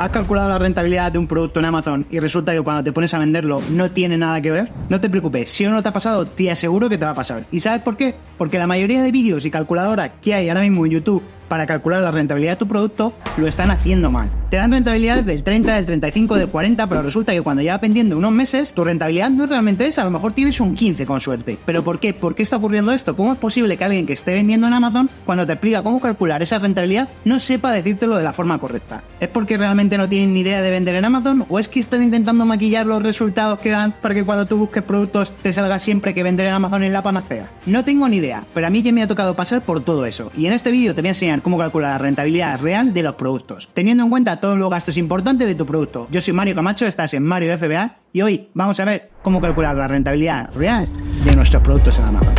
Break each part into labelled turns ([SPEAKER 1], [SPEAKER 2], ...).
[SPEAKER 1] ¿Has calculado la rentabilidad de un producto en Amazon y resulta que cuando te pones a venderlo no tiene nada que ver? No te preocupes, si no te ha pasado, te aseguro que te va a pasar. ¿Y sabes por qué? Porque la mayoría de vídeos y calculadoras que hay ahora mismo en YouTube para calcular la rentabilidad de tu producto lo están haciendo mal. Te dan rentabilidades del 30, del 35, del 40, pero resulta que cuando llevas vendiendo unos meses, tu rentabilidad no es realmente esa, a lo mejor tienes un 15 con suerte. ¿Pero por qué? ¿Por qué está ocurriendo esto? ¿Cómo es posible que alguien que esté vendiendo en Amazon, cuando te explica cómo calcular esa rentabilidad, no sepa decírtelo de la forma correcta? ¿Es porque realmente no tienen ni idea de vender en Amazon? ¿O es que están intentando maquillar los resultados que dan para que cuando tú busques productos te salga siempre que vender en Amazon es la panacea? No tengo ni idea, pero a mí ya me ha tocado pasar por todo eso. Y en este vídeo te voy a enseñar cómo calcular la rentabilidad real de los productos, teniendo en cuenta todos los gastos importantes de tu producto. Yo soy Mario Camacho, estás en Mario FBA y hoy vamos a ver cómo calcular la rentabilidad real de nuestros productos en Amazon.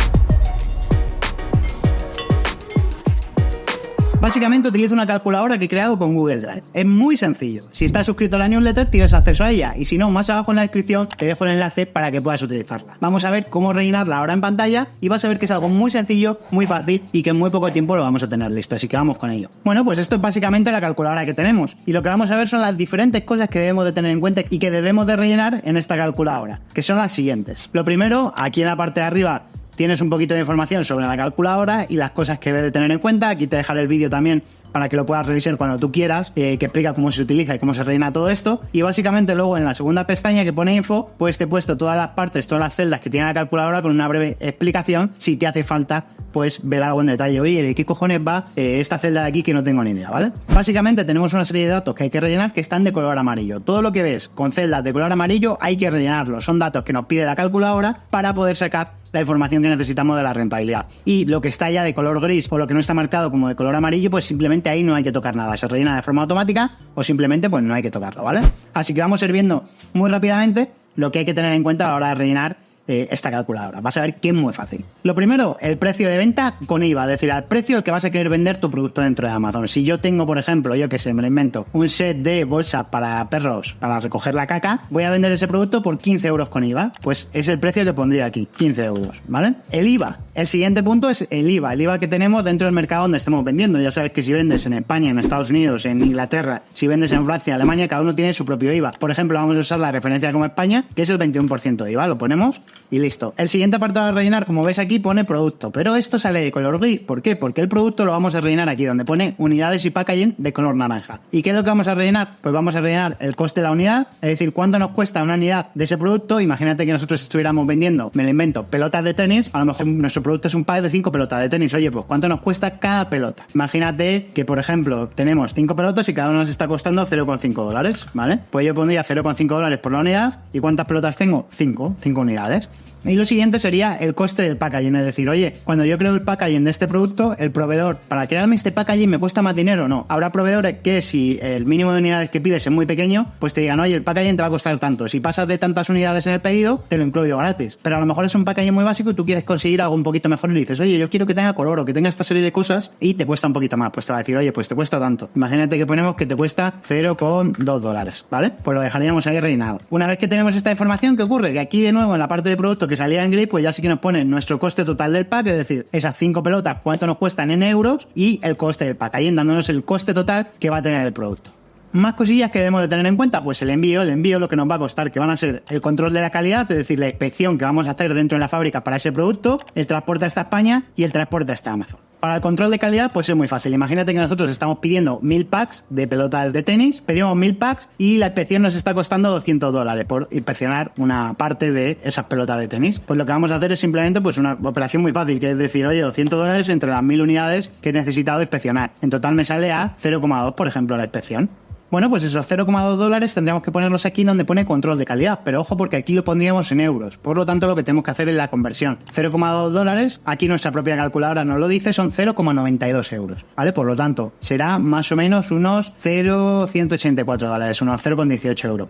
[SPEAKER 1] Básicamente utilizo una calculadora que he creado con Google Drive. Es muy sencillo. Si estás suscrito a la newsletter tienes acceso a ella y si no, más abajo en la descripción te dejo el enlace para que puedas utilizarla. Vamos a ver cómo rellenarla ahora en pantalla y vas a ver que es algo muy sencillo, muy fácil y que en muy poco tiempo lo vamos a tener listo, así que vamos con ello. Bueno, pues esto es básicamente la calculadora que tenemos y lo que vamos a ver son las diferentes cosas que debemos de tener en cuenta y que debemos de rellenar en esta calculadora, que son las siguientes. Lo primero, aquí en la parte de arriba tienes un poquito de información sobre la calculadora y las cosas que debes de tener en cuenta. Aquí te dejaré el vídeo también para que lo puedas revisar cuando tú quieras, que explica cómo se utiliza y cómo se rellena todo esto. Y básicamente luego en la segunda pestaña que pone info, pues te he puesto todas las partes, todas las celdas que tiene la calculadora con una breve explicación si te hace falta pues ver algo en detalle. Oye, ¿de qué cojones va esta celda de aquí que no tengo ni idea, ¿vale? Básicamente tenemos una serie de datos que hay que rellenar que están de color amarillo. Todo lo que ves con celdas de color amarillo hay que rellenarlo. Son datos que nos pide la calculadora para poder sacar la información que necesitamos de la rentabilidad. Y lo que está ya de color gris o lo que no está marcado como de color amarillo, pues simplemente ahí no hay que tocar nada. Se rellena de forma automática o simplemente pues no hay que tocarlo, ¿vale? Así que vamos a ir viendo muy rápidamente lo que hay que tener en cuenta a la hora de rellenar esta calculadora. Vas a ver que es muy fácil. Lo primero, el precio de venta con IVA, es decir, al precio al que vas a querer vender tu producto dentro de Amazon. Si yo tengo, por ejemplo, yo que sé, me lo invento, un set de bolsas para perros para recoger la caca, voy a vender ese producto por 15 euros con IVA. Pues es el precio que pondría aquí, 15 euros, ¿vale? El IVA. El siguiente punto es el IVA que tenemos dentro del mercado donde estemos vendiendo. Ya sabes que si vendes en España, en Estados Unidos, en Inglaterra, si vendes en Francia, Alemania, cada uno tiene su propio IVA. Por ejemplo, vamos a usar la referencia como España, que es el 21% de IVA, lo ponemos y listo. El siguiente apartado de rellenar, como ves aquí, pone producto, pero esto sale de color gris. ¿Por qué? Porque el producto lo vamos a rellenar aquí, donde pone unidades y packaging de color naranja. ¿Y qué es lo que vamos a rellenar? Pues vamos a rellenar el coste de la unidad, es decir, cuánto nos cuesta una unidad de ese producto. Imagínate que nosotros estuviéramos vendiendo, me lo invento, pelotas de tenis, a lo mejor nuestro producto es un pack de 5 pelotas de tenis. Oye, pues ¿cuánto nos cuesta cada pelota? Imagínate que, por ejemplo, tenemos 5 pelotas y cada uno nos está costando 0,5 dólares, ¿vale? Pues yo pondría 0,5 dólares por la unidad. ¿Y cuántas pelotas tengo? 5 unidades. Y lo siguiente sería el coste del packaging, es decir, oye, cuando yo creo el packaging de este producto, el proveedor, para crearme este packaging me cuesta más dinero o no. Habrá proveedores que si el mínimo de unidades que pides es muy pequeño, pues te digan, oye, el packaging te va a costar tanto. Si pasas de tantas unidades en el pedido, te lo incluyo gratis. Pero a lo mejor es un packaging muy básico y tú quieres conseguir algo un poquito mejor y le dices, oye, yo quiero que tenga color o que tenga esta serie de cosas y te cuesta un poquito más. Pues te va a decir, oye, pues te cuesta tanto. Imagínate que ponemos que te cuesta 0,2 dólares, ¿vale? Pues lo dejaríamos ahí rellenado. Una vez que tenemos esta información, ¿qué ocurre? Que aquí de nuevo en la parte de producto que salía en gris, pues ya sí que nos pone nuestro coste total del pack, es decir, esas 5 pelotas, cuánto nos cuestan en euros y el coste del pack, ahí dándonos el coste total que va a tener el producto. Más cosillas que debemos de tener en cuenta, pues el envío lo que nos va a costar, que van a ser el control de la calidad, es decir, la inspección que vamos a hacer dentro de la fábrica para ese producto, el transporte hasta España y el transporte hasta Amazon. Para el control de calidad, pues es muy fácil. Imagínate que nosotros estamos pidiendo 1000 packs de pelotas de tenis, pedimos 1000 packs y la inspección nos está costando 200 dólares por inspeccionar una parte de esas pelotas de tenis. Pues lo que vamos a hacer es simplemente pues una operación muy fácil, que es decir, oye, 200 dólares entre las 1000 unidades que he necesitado inspeccionar. En total me sale a 0,2, por ejemplo, la inspección. Bueno, pues esos 0,2 dólares tendríamos que ponerlos aquí donde pone control de calidad, pero ojo porque aquí lo pondríamos en euros, por lo tanto lo que tenemos que hacer es la conversión. 0,2 dólares, aquí nuestra propia calculadora nos lo dice, son 0,92 euros, ¿vale? Por lo tanto, será más o menos unos 0,184 dólares, unos 0,18 euros.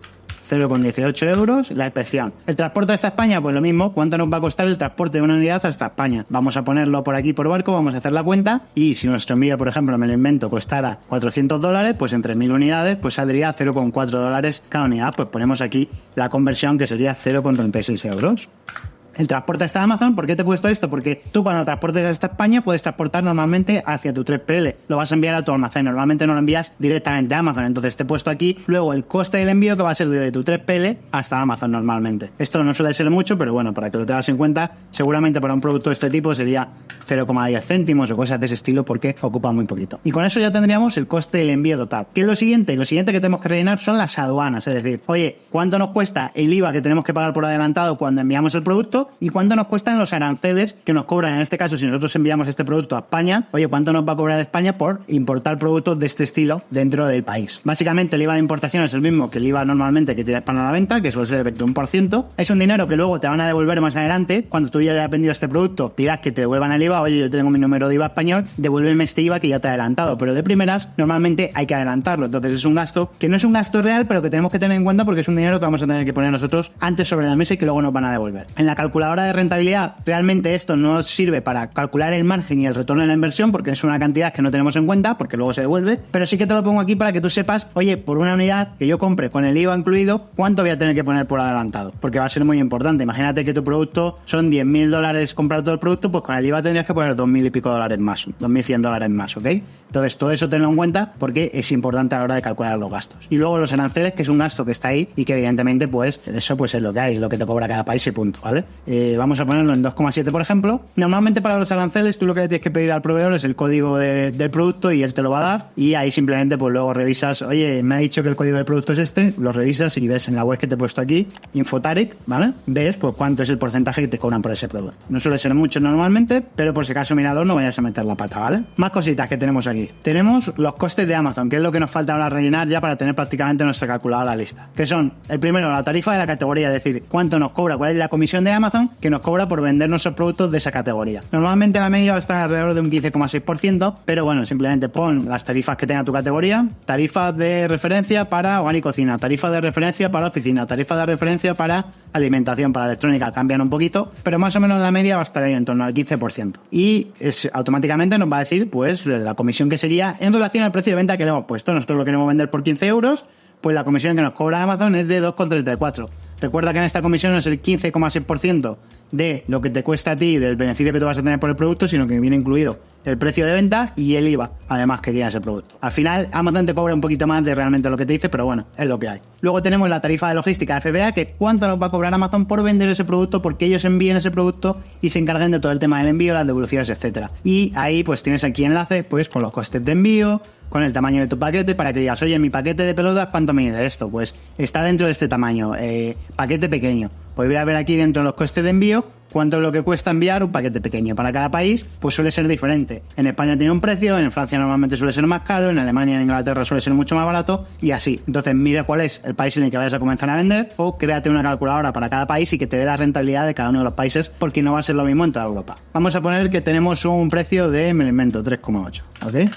[SPEAKER 1] 0,18 euros la inspección. El transporte hasta España, pues lo mismo. ¿Cuánto nos va a costar el transporte de una unidad hasta España? Vamos a ponerlo por aquí por barco, vamos a hacer la cuenta y si nuestro envío, por ejemplo, me lo invento, costara 400 dólares, pues entre 1000 unidades, pues saldría 0,4 dólares cada unidad. Pues ponemos aquí la conversión que sería 0,36 euros. el transporte hasta Amazon. ¿Por qué te he puesto esto? Porque tú cuando transportes hasta España puedes transportar normalmente hacia tu 3PL. Lo vas a enviar a tu almacén. Normalmente no lo envías directamente a Amazon. Entonces te he puesto aquí luego el coste del envío que va a ser de tu 3PL hasta Amazon normalmente. Esto no suele ser mucho, pero bueno, para que lo tengas en cuenta, seguramente para un producto de este tipo sería 0,10 céntimos o cosas de ese estilo porque ocupa muy poquito. Y con eso ya tendríamos el coste del envío total. ¿Qué es lo siguiente? Lo siguiente que tenemos que rellenar son las aduanas. Es decir, oye, ¿cuánto nos cuesta el IVA que tenemos que pagar por adelantado cuando enviamos el producto? ¿Y cuánto nos cuestan los aranceles que nos cobran? En este caso, si nosotros enviamos este producto a España, oye, ¿cuánto nos va a cobrar España por importar productos de este estilo dentro del país? Básicamente, el IVA de importación es el mismo que el IVA normalmente que tienes para la venta, que suele ser el 21%. Es un dinero que luego te van a devolver más adelante. Cuando tú ya hayas vendido este producto, dirás que te devuelvan el IVA. Oye, yo tengo mi número de IVA español, devuélveme este IVA que ya te he adelantado. Pero de primeras, normalmente hay que adelantarlo. Entonces es un gasto que no es un gasto real, pero que tenemos que tener en cuenta porque es un dinero que vamos a tener que poner nosotros antes sobre la mesa y que luego nos van a devolver. En la calculadora de rentabilidad, realmente esto no sirve para calcular el margen y el retorno de la inversión porque es una cantidad que no tenemos en cuenta porque luego se devuelve, pero sí que te lo pongo aquí para que tú sepas, oye, por una unidad que yo compre con el IVA incluido, ¿cuánto voy a tener que poner por adelantado? Porque va a ser muy importante. Imagínate que tu producto son $10.000 comprar todo el producto, pues con el IVA tendrías que poner $2.000 y pico más, $2.100 más, ¿ok? Entonces todo eso tenlo en cuenta porque es importante a la hora de calcular los gastos. Y luego los aranceles, que es un gasto que está ahí y que evidentemente pues eso pues es lo que hay, es lo que te cobra cada país y punto, ¿vale? Vamos a ponerlo en 2,7 por ejemplo. Normalmente para los aranceles tú lo que le tienes que pedir al proveedor es el código del producto y él te lo va a dar y ahí simplemente pues luego revisas, oye, me ha dicho que el código del producto es este, lo revisas y ves en la web que te he puesto aquí, Infotaric, ¿vale? Ves pues cuánto es el porcentaje que te cobran por ese producto. No suele ser mucho normalmente, pero por si acaso mirador no vayas a meter la pata, ¿vale? Más cositas que tenemos aquí. Tenemos los costes de Amazon, que es lo que nos falta ahora rellenar ya para tener prácticamente nuestra calculadora lista. Que son, el primero, la tarifa de la categoría, es decir, cuánto nos cobra, cuál es la comisión de Amazon que nos cobra por vender nuestros productos de esa categoría. Normalmente la media va a estar alrededor de un 15,6%, pero bueno, simplemente pon las tarifas que tenga tu categoría, tarifas de referencia para hogar y cocina, tarifa de referencia para oficina, tarifa de referencia para alimentación, para electrónica, cambian un poquito, pero más o menos la media va a estar ahí en torno al 15%. Y automáticamente nos va a decir, pues, la comisión que sería en relación al precio de venta que le hemos puesto. Nosotros lo queremos vender por 15 euros, pues la comisión que nos cobra Amazon es de 2,34. Recuerda que en esta comisión no es el 15,6% de lo que te cuesta a ti, del beneficio que tú vas a tener por el producto, sino que viene incluido el precio de venta y el IVA, además que tiene ese producto. Al final, Amazon te cobra un poquito más de realmente lo que te dice, pero bueno, es lo que hay. Luego tenemos la tarifa de logística FBA, que cuánto nos va a cobrar Amazon por vender ese producto, porque ellos envíen ese producto y se encarguen de todo el tema del envío, las devoluciones, etcétera. Y ahí pues tienes aquí enlace pues con los costes de envío, con el tamaño de tu paquete, para que digas, oye, mi paquete de pelotas, ¿cuánto mide esto? Pues está dentro de este tamaño, paquete pequeño. Pues voy a ver aquí dentro de los costes de envío cuánto es lo que cuesta enviar un paquete pequeño. Para cada país, pues suele ser diferente. En España tiene un precio, en Francia normalmente suele ser más caro, en Alemania y en Inglaterra suele ser mucho más barato y así. Entonces mira cuál es el país en el que vayas a comenzar a vender o créate una calculadora para cada país y que te dé la rentabilidad de cada uno de los países porque no va a ser lo mismo en toda Europa. Vamos a poner que tenemos un precio de, me lo invento, 3,8, ¿ok?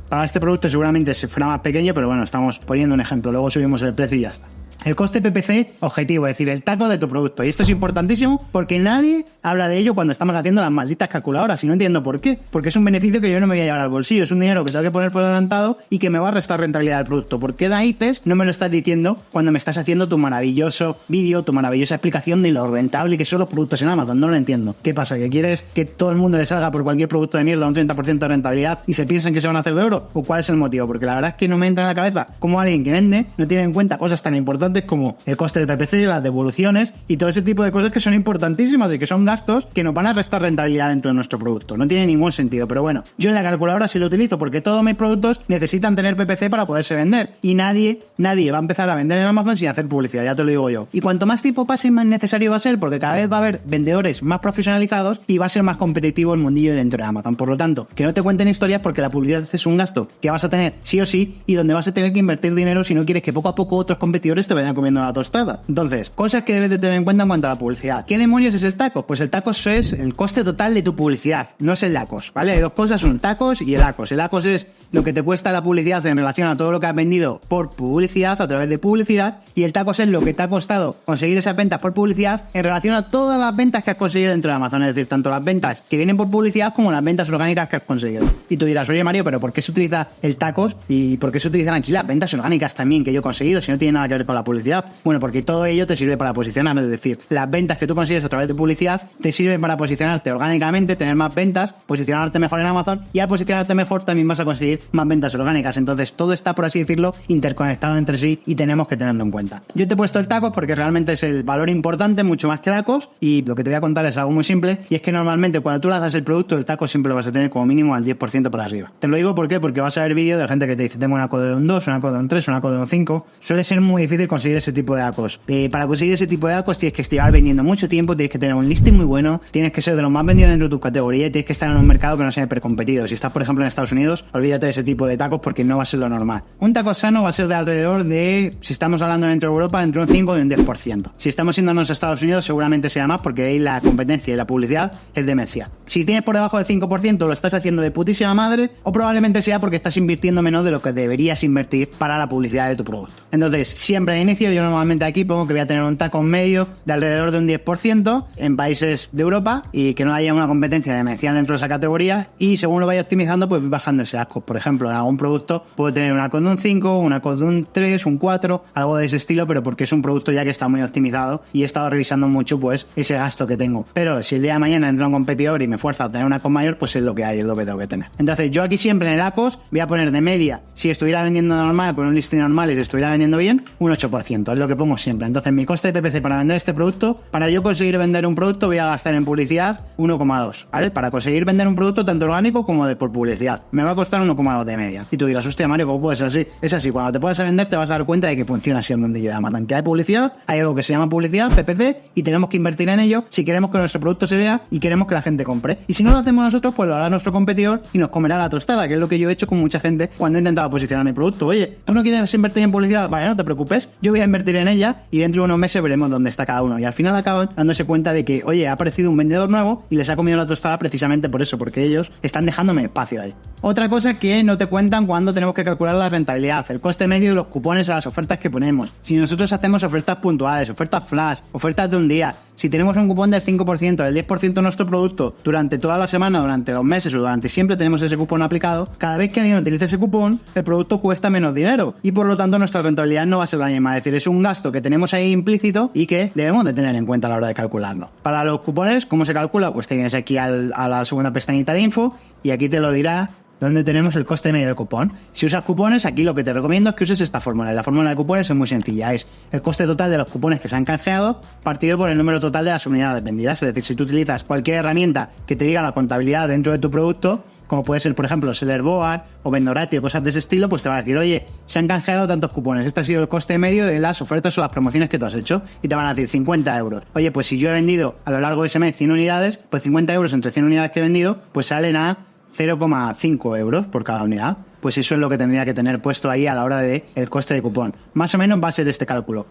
[SPEAKER 1] Para este producto seguramente se fuera más pequeño, pero bueno, estamos poniendo un ejemplo, luego subimos el precio y ya está. El coste PPC objetivo, es decir, el taco de tu producto. Y esto es importantísimo porque nadie habla de ello cuando estamos haciendo las malditas calculadoras y no entiendo por qué. Porque es un beneficio que yo no me voy a llevar al bolsillo, es un dinero que tengo que poner por adelantado y que me va a restar rentabilidad al producto. ¿Por qué narices no me lo estás diciendo cuando me estás haciendo tu maravilloso vídeo, tu maravillosa explicación de lo rentable que son los productos en Amazon? No lo entiendo. ¿Qué pasa? ¿Que quieres que todo el mundo le salga por cualquier producto de mierda un 30% de rentabilidad y se piensan que se van a hacer de oro? ¿O cuál es el motivo? Porque la verdad es que no me entra en la cabeza cómo alguien que vende no tiene en cuenta cosas tan importantes como el coste del PPC, las devoluciones y todo ese tipo de cosas que son importantísimas y que son gastos que nos van a restar rentabilidad dentro de nuestro producto. No tiene ningún sentido, pero bueno, yo en la calculadora sí lo utilizo porque todos mis productos necesitan tener PPC para poderse vender y nadie va a empezar a vender en Amazon sin hacer publicidad, ya te lo digo yo. Y cuanto más tiempo pase, más necesario va a ser porque cada vez va a haber vendedores más profesionalizados y va a ser más competitivo el mundillo dentro de Amazon. Por lo tanto, que no te cuenten historias porque la publicidad es un gasto que vas a tener sí o sí y donde vas a tener que invertir dinero si no quieres que poco a poco otros competidores te vayan comiendo la tostada. Entonces, cosas que debes de tener en cuenta en cuanto a la publicidad. ¿Qué demonios es el TACOS? Pues el TACOS es el coste total de tu publicidad, no es el ACOS, ¿vale? Hay dos cosas, un TACOS y el ACOS. El ACOS es lo que te cuesta la publicidad en relación a todo lo que has vendido por publicidad, a través de publicidad, y el TACOS es lo que te ha costado conseguir esas ventas por publicidad en relación a todas las ventas que has conseguido dentro de Amazon, es decir, tanto las ventas que vienen por publicidad como las ventas orgánicas que has conseguido. Y tú dirás, oye Mario, ¿pero por qué se utiliza el TACOS y por qué se utilizan aquí las ventas orgánicas también que yo he conseguido si no tiene nada que ver con la publicidad? publicidad? Bueno, porque todo ello te sirve para posicionar, es decir, las ventas que tú consigues a través de publicidad te sirven para posicionarte orgánicamente, tener más ventas, posicionarte mejor en Amazon, y al posicionarte mejor también vas a conseguir más ventas orgánicas. Entonces todo está, por así decirlo, interconectado entre sí y tenemos que tenerlo en cuenta. Yo te he puesto el tacos porque realmente es el valor importante, mucho más que tacos, y lo que te voy a contar es algo muy simple, y es que normalmente cuando tú lanzas el producto, el taco siempre lo vas a tener como mínimo al 10% por arriba. Te lo digo ¿por qué? Porque vas a ver vídeos de gente que te dice tengo una codo de un 2, una codo de un 3, una codo de un 5. Suele ser muy difícil conseguir ese tipo de tacos. Para conseguir ese tipo de tacos tienes que estar vendiendo mucho tiempo, tienes que tener un listing muy bueno, tienes que ser de los más vendidos dentro de tu categoría y tienes que estar en un mercado que no sea hipercompetido. Si estás, por ejemplo, en Estados Unidos, olvídate de ese tipo de tacos porque no va a ser lo normal. Un taco sano va a ser de alrededor de, si estamos hablando dentro de Europa, entre un 5 y un 10%. Si estamos yéndonos a Estados Unidos, seguramente sea más porque ahí la competencia y la publicidad es demencia. Si tienes por debajo del 5%, lo estás haciendo de putísima madre, o probablemente sea porque estás invirtiendo menos de lo que deberías invertir para la publicidad de tu producto. Entonces, siempre al inicio, yo normalmente aquí pongo que voy a tener un taco medio de alrededor de un 10% en países de Europa y que no haya una competencia demencial dentro de esa categoría, y según lo vaya optimizando, pues bajando ese asco. Por ejemplo, en algún producto puedo tener una con un 5, una con un 3, un 4, algo de ese estilo, pero porque es un producto ya que está muy optimizado y he estado revisando mucho pues ese gasto que tengo. Pero si el día de mañana entra un competidor y me fuerza a tener una con mayor, pues es lo que hay, es lo que tengo que tener. Entonces yo aquí siempre en el ACOS voy a poner de media, si estuviera vendiendo normal, con un listing normal y si estuviera vendiendo bien, un 8%, es lo que pongo siempre. Entonces mi coste de PPC para vender este producto, para yo conseguir vender un producto voy a gastar en publicidad 1,2, ¿vale? Para conseguir vender un producto tanto orgánico como de por publicidad, me va a costar 1,2 de media. Y tú dirás, hostia Mario, ¿cómo puede ser así? Es así, cuando te puedas a vender te vas a dar cuenta de que funciona así el mundillo de Amazon, que hay publicidad, hay algo que se llama publicidad, PPC, y tenemos que invertir en ello si queremos que nuestro producto se vea y queremos que la gente compre. Y si no lo hacemos nosotros, pues lo hará nuestro competidor y nos comerá la tostada, que es lo que yo he hecho con mucha gente cuando he intentado posicionar mi producto. Oye, ¿tú no quieres invertir en publicidad? Vale, no te preocupes, yo voy a invertir en ella y dentro de unos meses veremos dónde está cada uno. Y al final acaban dándose cuenta de que, oye, ha aparecido un vendedor nuevo y les ha comido la tostada precisamente por eso, porque ellos están dejándome espacio ahí. Otra cosa que no te cuentan cuando tenemos que calcular la rentabilidad, el coste medio de los cupones a las ofertas que ponemos. Si nosotros hacemos ofertas puntuales, ofertas flash, ofertas de un día, si tenemos un cupón del 5%, del 10% de nuestro producto durante toda la semana, durante los meses o durante siempre tenemos ese cupón aplicado, cada vez que alguien utilice ese cupón, el producto cuesta menos dinero y por lo tanto nuestra rentabilidad no va a ser la misma. Es decir, es un gasto que tenemos ahí implícito y que debemos de tener en cuenta a la hora de calcularlo. Para los cupones, ¿cómo se calcula? Pues tienes aquí a la segunda pestañita de info y aquí te lo dirá donde tenemos el coste medio del cupón. Si usas cupones, aquí lo que te recomiendo es que uses esta fórmula. La fórmula de cupones es muy sencilla. Es el coste total de los cupones que se han canjeado partido por el número total de las unidades vendidas. Es decir, si tú utilizas cualquier herramienta que te diga la contabilidad dentro de tu producto, como puede ser, por ejemplo, Sellerboard o Vendorati o cosas de ese estilo, pues te van a decir, oye, se han canjeado tantos cupones, este ha sido el coste medio de las ofertas o las promociones que tú has hecho, y te van a decir 50 euros. Oye, pues si yo he vendido a lo largo de ese mes 100 unidades, pues 50 euros entre 100 unidades que he vendido, pues salen a 0,5 euros por cada unidad. Pues eso es lo que tendría que tener puesto ahí a la hora de el coste de cupón. Más o menos va a ser este cálculo.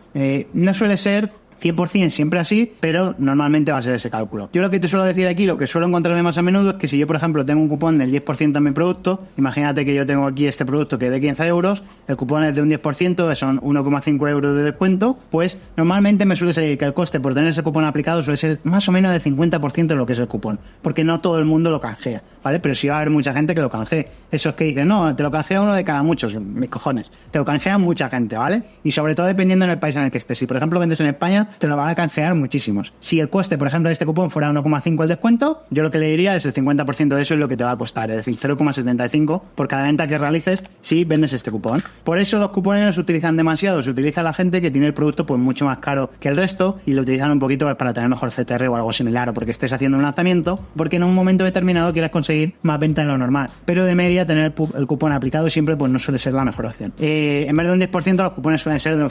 [SPEAKER 1] No suele ser 100% siempre así, pero normalmente va a ser ese cálculo. Yo lo que te suelo decir aquí, lo que suelo encontrarme más a menudo es que si yo, por ejemplo, tengo un cupón del 10% en mi producto, imagínate que yo tengo aquí este producto que es de 15 euros, el cupón es de un 10%, que son 1,5 euros de descuento, pues normalmente me suele salir que el coste por tener ese cupón aplicado suele ser más o menos del 50% de lo que es el cupón, porque no todo el mundo lo canjea, ¿vale? Pero sí va a haber mucha gente que lo canjee. Esos que dicen, no, te lo canjea uno de cada muchos, mis cojones, te lo canjea mucha gente, ¿vale? Y sobre todo dependiendo en el país en el que estés. Si, por ejemplo, vendes en España, te lo van a canjear muchísimos. Si el coste, por ejemplo, de este cupón fuera 1,5 el descuento, yo lo que le diría es el 50% de eso es lo que te va a costar, es decir, 0,75 por cada venta que realices si vendes este cupón. Por eso los cupones no se utilizan demasiado, se utiliza la gente que tiene el producto pues mucho más caro que el resto y lo utilizan un poquito pues, para tener mejor CTR o algo similar, o porque estés haciendo un lanzamiento, porque en un momento determinado quieras conseguir más venta en lo normal. Pero de media, tener el cupón aplicado siempre pues no suele ser la mejor opción. En vez de un 10%, los cupones suelen ser de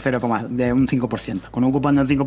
[SPEAKER 1] un 5%. Con un cupón de un 5%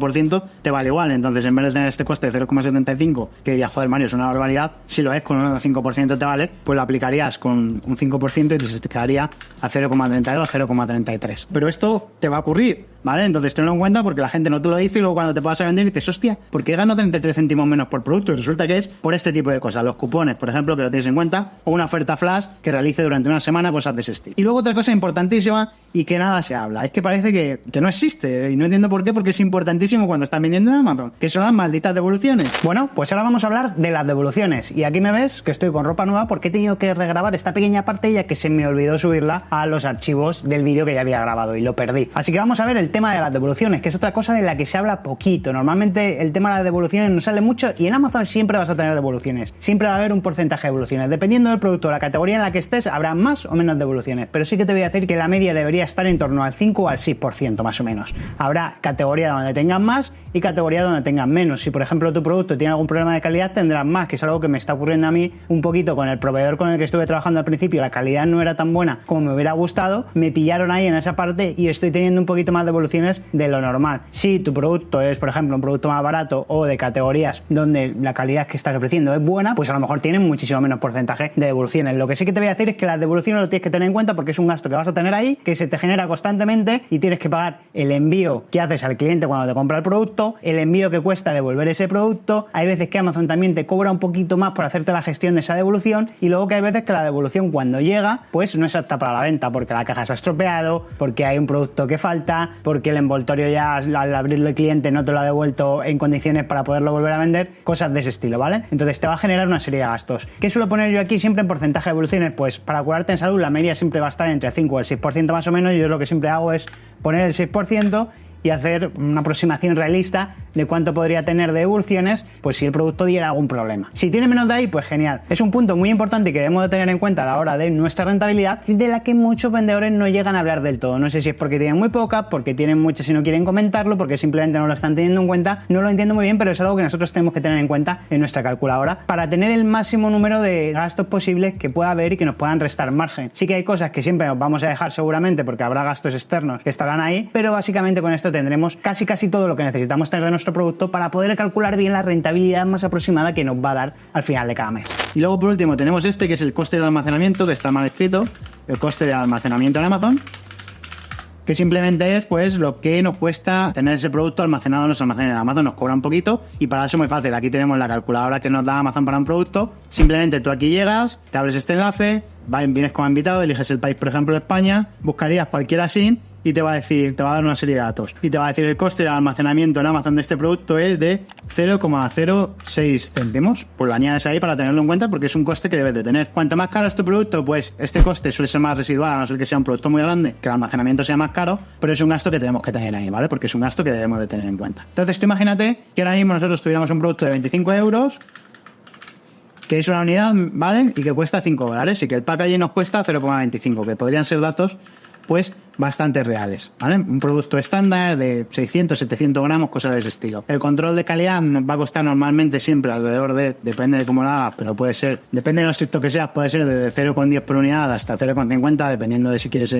[SPEAKER 1] te vale igual. Entonces, en vez de tener este coste de 0,75, que diría, joder, Mario, es una barbaridad, si lo es con un 5% te vale, pues lo aplicarías con un 5% y te quedaría a 0,32 o 0,33. Pero esto te va a ocurrir, ¿vale? Entonces tenlo en cuenta porque la gente no te lo dice y luego cuando te vas a vender dices, hostia, ¿por qué gano 33 céntimos menos por producto? Y resulta que es por este tipo de cosas. Los cupones, por ejemplo, que lo tienes en cuenta, o una oferta flash que realice durante una semana cosas de ese estilo. Y luego otra cosa importantísima y que nada se habla, es que parece que no existe y no entiendo por qué, porque es importantísimo cuando están vendiendo en Amazon, que son las malditas devoluciones. Bueno, pues ahora vamos a hablar de las devoluciones y aquí me ves que estoy con ropa nueva porque he tenido que regrabar esta pequeña parte ya que se me olvidó subirla a los archivos del vídeo que ya había grabado y lo perdí. Así que vamos a ver el tema de las devoluciones, que es otra cosa de la que se habla poquito. Normalmente el tema de las devoluciones no sale mucho y en Amazon siempre vas a tener devoluciones. Siempre va a haber un porcentaje de devoluciones. Dependiendo del producto o la categoría en la que estés, habrá más o menos devoluciones. Pero sí que te voy a decir que la media debería estar en torno al 5 o al 6% más o menos. Habrá categoría donde tengan más y categoría donde tengan menos. Si por ejemplo tu producto tiene algún problema de calidad, tendrás más, que es algo que me está ocurriendo a mí un poquito con el proveedor con el que estuve trabajando al principio. La calidad no era tan buena como me hubiera gustado, me pillaron ahí en esa parte y estoy teniendo un poquito más de devoluciones de lo normal. Si tu producto es, por ejemplo, un producto más barato o de categorías donde la calidad que estás ofreciendo es buena, pues a lo mejor tienen muchísimo menos porcentaje de devoluciones. Lo que sí que te voy a decir es que las devoluciones lo tienes que tener en cuenta porque es un gasto que vas a tener ahí, que se te genera constantemente y tienes que pagar el envío que haces al cliente cuando te compra el producto, el envío que cuesta devolver ese producto. Hay veces que Amazon también te cobra un poquito más por hacerte la gestión de esa devolución y luego que hay veces que la devolución cuando llega pues no es apta para la venta porque la caja se ha estropeado, porque hay un producto que falta, porque el envoltorio ya al abrirlo el cliente no te lo ha devuelto en condiciones para poderlo volver a vender, cosas de ese estilo, ¿vale? Entonces te va a generar una serie de gastos. ¿Qué suelo poner yo aquí siempre en porcentaje de devoluciones? Pues para curarte en salud la media siempre va a estar entre el 5 y el 6% más o menos. Yo lo que siempre hago es poner el 6% y hacer una aproximación realista de cuánto podría tener de devoluciones, pues si el producto diera algún problema. Si tiene menos de ahí, pues genial. Es un punto muy importante que debemos de tener en cuenta a la hora de nuestra rentabilidad, de la que muchos vendedores no llegan a hablar del todo. No sé si es porque tienen muy poca, porque tienen muchas y no quieren comentarlo, porque simplemente no lo están teniendo en cuenta. No lo entiendo muy bien, pero es algo que nosotros tenemos que tener en cuenta en nuestra calculadora para tener el máximo número de gastos posibles que pueda haber y que nos puedan restar margen. Sí que hay cosas que siempre nos vamos a dejar seguramente porque habrá gastos externos que estarán ahí, pero básicamente con esto tendremos casi todo lo que necesitamos tener de nuestro producto para poder calcular bien la rentabilidad más aproximada que nos va a dar al final de cada mes. Y luego por último tenemos este que es el coste de almacenamiento, que está mal escrito, el coste de almacenamiento en Amazon, que simplemente es pues lo que nos cuesta tener ese producto almacenado en los almacenes de Amazon. Nos cobra un poquito y para eso es muy fácil. Aquí tenemos la calculadora que nos da Amazon para un producto. Simplemente tú aquí llegas, te abres este enlace, vienes como invitado, eliges el país, por ejemplo España, buscarías cualquiera así y te va a decir, te va a dar una serie de datos y te va a decir el coste de almacenamiento en Amazon de este producto es de 0,06 céntimos. Pues lo añades ahí para tenerlo en cuenta porque es un coste que debes de tener. Cuanto más caro es tu producto, pues este coste suele ser más residual, a no ser que sea un producto muy grande, que el almacenamiento sea más caro, pero es un gasto que tenemos que tener ahí, ¿vale? Porque es un gasto que debemos de tener en cuenta. Entonces tú imagínate que ahora mismo nosotros tuviéramos un producto de 25 euros, que es una unidad, ¿vale? Y que cuesta $5 y que el packaging nos cuesta 0,25, que podrían ser datos pues bastante reales, ¿vale? Un producto estándar de 600, 700 gramos, cosas de ese estilo. El control de calidad nos va a costar normalmente siempre alrededor de, depende de cómo lo hagas, pero puede ser, depende de lo estricto que seas, puede ser desde 0,10 por unidad hasta 0,50, dependiendo de si quieres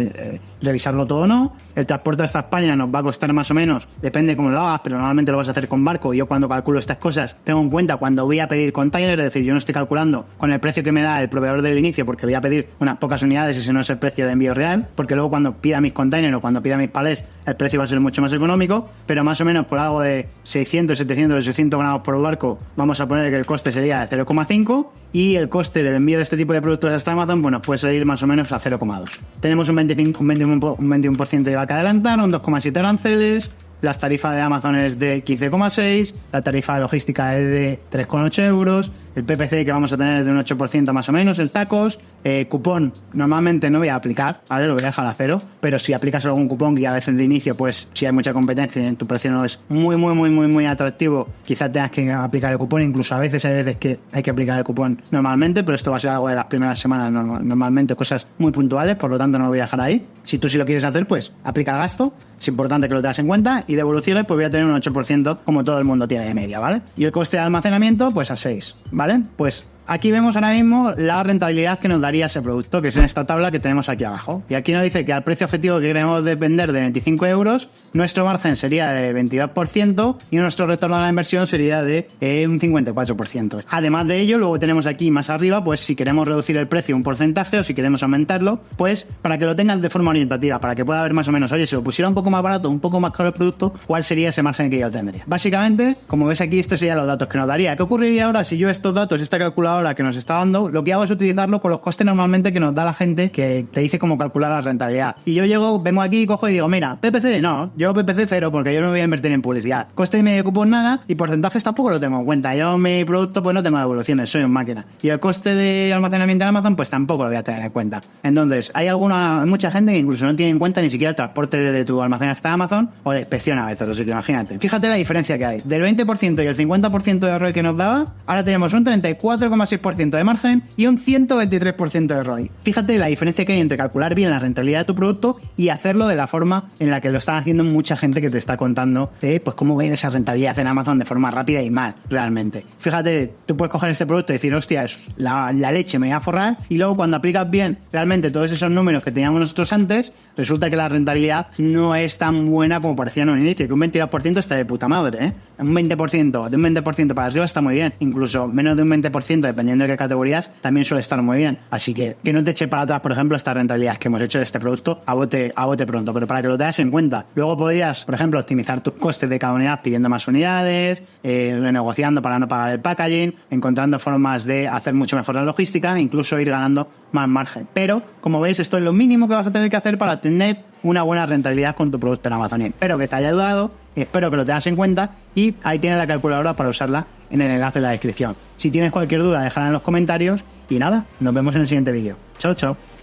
[SPEAKER 1] revisarlo todo o no. El transporte hasta España nos va a costar más o menos, depende de cómo lo hagas, pero normalmente lo vas a hacer con barco. Yo cuando calculo estas cosas tengo en cuenta cuando voy a pedir container, es decir, yo no estoy calculando con el precio que me da el proveedor del inicio porque voy a pedir unas pocas unidades y ese no es el precio de envío real, porque luego cuando pida mis containers o cuando pida mis palés el precio va a ser mucho más económico, pero más o menos por algo de 600, 700, 800 gramos por barco vamos a poner que el coste sería de 0,5 y el coste del envío de este tipo de productos hasta Amazon bueno, puede salir más o menos a 0,2. Tenemos un 21% de IVA que adelantar, un 2,7 aranceles. Las tarifas de Amazon es de 15,6, la tarifa de logística es de 3,8 euros, el PPC que vamos a tener es de un 8% más o menos, el tacos, cupón normalmente no voy a aplicar, ¿vale? Lo voy a dejar a 0, pero si aplicas algún cupón que a veces de inicio, pues si hay mucha competencia y en tu precio no es muy atractivo, quizás tengas que aplicar el cupón, incluso a veces hay veces que hay que aplicar el cupón normalmente, pero esto va a ser algo de las primeras semanas normalmente, cosas muy puntuales, por lo tanto no lo voy a dejar ahí. Si tú sí lo quieres hacer, pues aplica el gasto, es importante que lo tengas en cuenta y devoluciones pues voy a tener un 8% como todo el mundo tiene de media, ¿vale? Y el coste de almacenamiento pues a 6, ¿vale? Pues aquí vemos ahora mismo la rentabilidad que nos daría ese producto, que es en esta tabla que tenemos aquí abajo. Y aquí nos dice que al precio objetivo que queremos vender de 25 euros, nuestro margen sería de 22% y nuestro retorno a la inversión sería de un 54%. Además de ello, luego tenemos aquí más arriba, pues si queremos reducir el precio un porcentaje o si queremos aumentarlo, pues para que lo tengan de forma orientativa, para que pueda ver más o menos, oye, si lo pusiera un poco más barato, un poco más caro el producto, ¿cuál sería ese margen que yo tendría? Básicamente, como ves aquí, estos serían los datos que nos daría. ¿Qué ocurriría ahora si yo estos datos, esta calculadora calculadora que nos está dando, lo que hago es utilizarlo con los costes normalmente que nos da la gente que te dice cómo calcular la rentabilidad. Y yo vengo aquí, cojo y digo, mira, PPC, no, yo PPC cero, porque yo no voy a invertir en publicidad. Coste de medio cupón nada, y porcentajes tampoco lo tengo en cuenta. Yo mi producto pues no tengo devoluciones, soy un máquina. Y el coste de almacenamiento en Amazon pues tampoco lo voy a tener en cuenta. Entonces, hay mucha gente que incluso no tiene en cuenta ni siquiera el transporte de tu almacén hasta Amazon o la inspección a veces, así que imagínate. Fíjate la diferencia que hay. Del 20% y el 50% de ROI que nos daba, ahora tenemos un 34,6% de margen y un 123% de ROI. Fíjate la diferencia que hay entre calcular bien la rentabilidad de tu producto y hacerlo de la forma en la que lo están haciendo mucha gente que te está contando pues cómo ven esa rentabilidad en Amazon de forma rápida y mal, realmente. Fíjate, tú puedes coger este producto y decir, hostia, la leche me voy a forrar, y luego cuando aplicas bien realmente todos esos números que teníamos nosotros antes, resulta que la rentabilidad no es tan buena como parecía en un inicio, que un 22% está de puta madre, ¿eh? Un 20%, de un 20% para arriba está muy bien, incluso menos de un 20% dependiendo de qué categorías también suele estar muy bien, así que no te eche para atrás, por ejemplo, esta rentabilidad que hemos hecho de este producto a bote pronto, pero para que lo tengas en cuenta. Luego podrías, por ejemplo, optimizar tus costes de cada unidad pidiendo más unidades, renegociando para no pagar el packaging, encontrando formas de hacer mucho mejor la logística, incluso ir ganando más margen. Pero, como veis, esto es lo mínimo que vas a tener que hacer para tener una buena rentabilidad con tu producto en Amazon. Espero que te haya ayudado, espero que lo tengas en cuenta, y ahí tienes la calculadora para usarla en el enlace en la descripción. Si tienes cualquier duda, déjala en los comentarios y nada, nos vemos en el siguiente vídeo. Chao, chao.